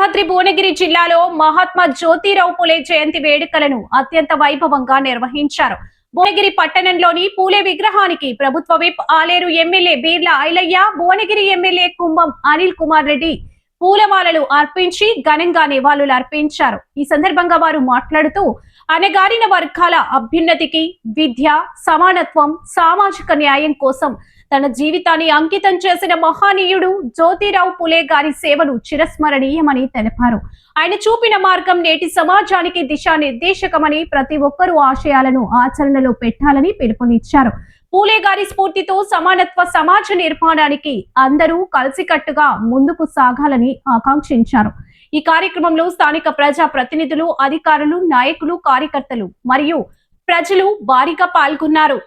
యాదాద్రి భువనగిరి జిల్లాలో మహాత్మా జ్యోతిరావు పూలే జయంతి వేడుకలను అత్యంత వైభవంగా నిర్వహించారు. భువనగిరి పట్టణంలోని పూలే విగ్రహానికి ప్రభుత్వ whip Aleru MLA Beerla Ilaiah, Bhuvanagiri MLA Kumbham Anil Kumar Reddy పూలమాలలు అర్పించి ఘనంగా నివాళులు అర్పించారు. ఈ సందర్భంగా వారు మాట్లాడుతూ అణగారిన వర్గాల అభ్యున్నతికి, విద్య, సమానత్వం, సామాజిక న్యాయం కోసం తన జీవితాన్ని అంకితం చేసిన మహానీయుడు జ్యోతిరావు పూలే గారి సేవలు చిరస్మరణీయమని తెలిపారు. ఆయన చూపిన మార్గం నేటి సమాజానికి దిశానిర్దేశకమని, ప్రతి ఒక్కరూ ఆశయాలను ఆచరణలో పెట్టాలని పిలుపునిచ్చారు. పూలే గారి స్ఫూర్తితో సమానత్వ సమాజ నిర్మాణానికి అందరూ కలిసికట్టుగా ముందుకు సాగాలని ఆకాంక్షించారు. ఈ కార్యక్రమంలో స్థానిక ప్రజా ప్రతినిధులు, అధికారులు, నాయకులు, కార్యకర్తలు మరియు ప్రజలు భారీగా పాల్గొన్నారు.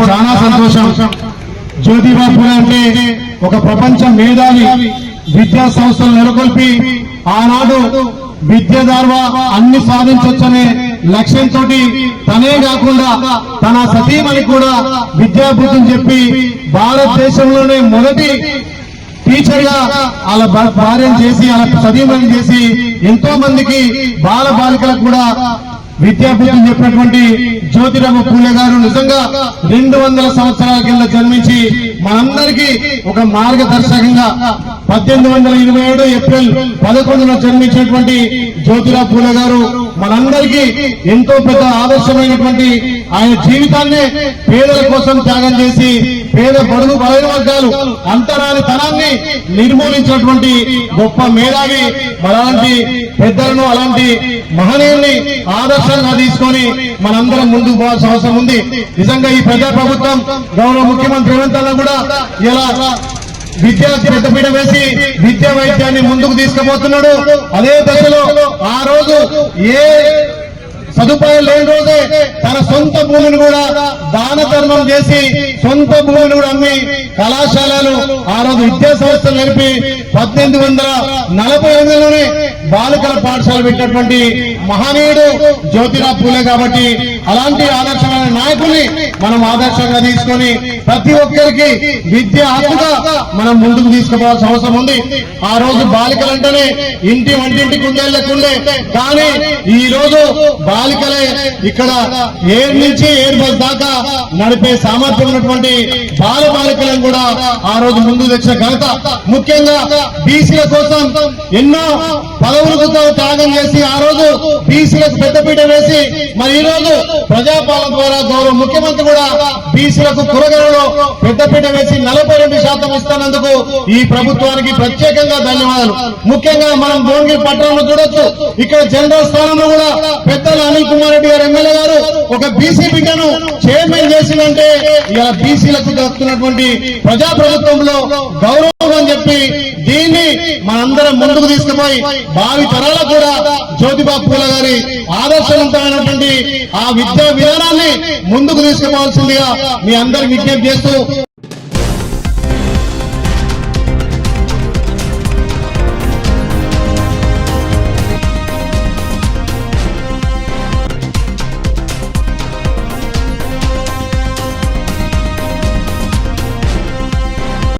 చాలా సంతోషం. జ్యోతిరావు పూలే అంటే ఒక ప్రపంచ మేధావి, విద్యా సంస్థలు నెలకొల్పి ఆనాడు విద్య ద్వారా అన్ని సాధించవచ్చనే లక్ష్యంతో తనే కాకుండా తన సతీమణి కూడా విద్యాబుద్ధిని చెప్పి భారతదేశంలోనే మొదటి టీచర్ గా వాళ్ళ భార్యను చేసి, వాళ్ళ సతీమణి చేసి ఎంతో మందికి బాల బాలికలకు కూడా విద్యాబుద్ధిని చెప్పినటువంటి జ్యోతిరావు పూలే గారు నిజంగా 200 సంవత్సరాల కింద జన్మించి మనందరికీ ఒక మార్గదర్శకంగా 1827 ఏప్రిల్ 11న జన్మించినటువంటి జ్యోతిరావు పూలే గారు మనందరికీ ఎంతో పెద్ద ఆదర్శమైనటువంటి ఆయన జీవితాన్నే పేదల కోసం త్యాగం చేసి పేద బడుగు బలైన వర్గాలు అంతరాని తనాన్ని నిర్మూలించినటువంటి గొప్ప మేధావి. అలాంటి పెద్దలను, అలాంటి మహనీయుల్ని ఆదర్శంగా తీసుకొని మనందరం ముందుకు పోవాల్సిన అవసరం ఉంది. నిజంగా ఈ ప్రజా ప్రభుత్వం గౌరవ ముఖ్యమంత్రి రేవంత్ అన్న కూడా ఇలా విద్యార్థి పెద్దపీట వేసి విద్యా వైద్యాన్ని ముందుకు తీసుకుపోతున్నాడు. అదే దశలో ఆ రోజు ఏ సదుపాయం లేని రోజే తన సొంత భూమిని కూడా దాన ధర్మం చేసి సొంత భూమిని కూడా అమ్మి కళాశాలలు ఆ రోజు విద్యా సంస్థలు నడిపి 1848లోనే బాలికల పాఠశాల పెట్టినటువంటి మహనీయుడు జ్యోతిరావు పూలే. కాబట్టి అలాంటి ఆదర్శమైన నాయకుల్ని మనం ఆదర్శంగా తీసుకొని ప్రతి ఒక్కరికి విద్య హక్కుగా మనం ముందుకు తీసుకుపోవాల్సిన అవసరం ఉంది. ఆ రోజు బాలికలంటేనే ఇంటి వంటింటి కుందేళ్లకుండే, కానీ ఈ రోజు బాలికలే ఇక్కడ 7 నుంచి 7 బస్ దాకా నడిపే సామర్థ్యం ఉన్నటువంటి బాల బాలికలను కూడా ఆ రోజు ముందుకు తెచ్చిన ఘనత. ముఖ్యంగా బీసీల కోసం ఎన్నో పదవులకు త్యాగం చేసి ఆ రోజు బీసీలకు పెద్దపీట వేసి మరి ఈ రోజు ప్రజాపాలన ద్వారా గౌరవ ముఖ్యమంత్రి కూడా బీసీలకు కురగలలో పెద్దపీట వేసి 42% ఇస్తున్నందుకు ఈ ప్రభుత్వానికి ప్రత్యేకంగా ధన్యవాదాలు. ముఖ్యంగా మనం భువనగిరి పట్టణంలో చూడొచ్చు, ఇక్కడ జనరల్ స్థానంలో కూడా పెద్దలు అనిల్ కుమార్ రెడ్డి గారు ఎమ్మెల్యే గారు ఒక బీసీ బిడ్డను చైర్మన్ చేసిందంటే ఇలా బీసీలకు దక్కుతున్నటువంటి ప్రజా ప్రభుత్వంలో గౌరవం అని చెప్పి దీన్ని మనందరం ముందుకు తీసుకుపోయి భావి తరాలకు కూడా జ్యోతిరావు పూలే గారి ఆదర్శవంతమైనటువంటి ఆ విద్యా విధానాన్ని ముందుకు తీసుకుపోవాల్సిందిగా మీ అందరికి విజ్ఞప్తి చేస్తూ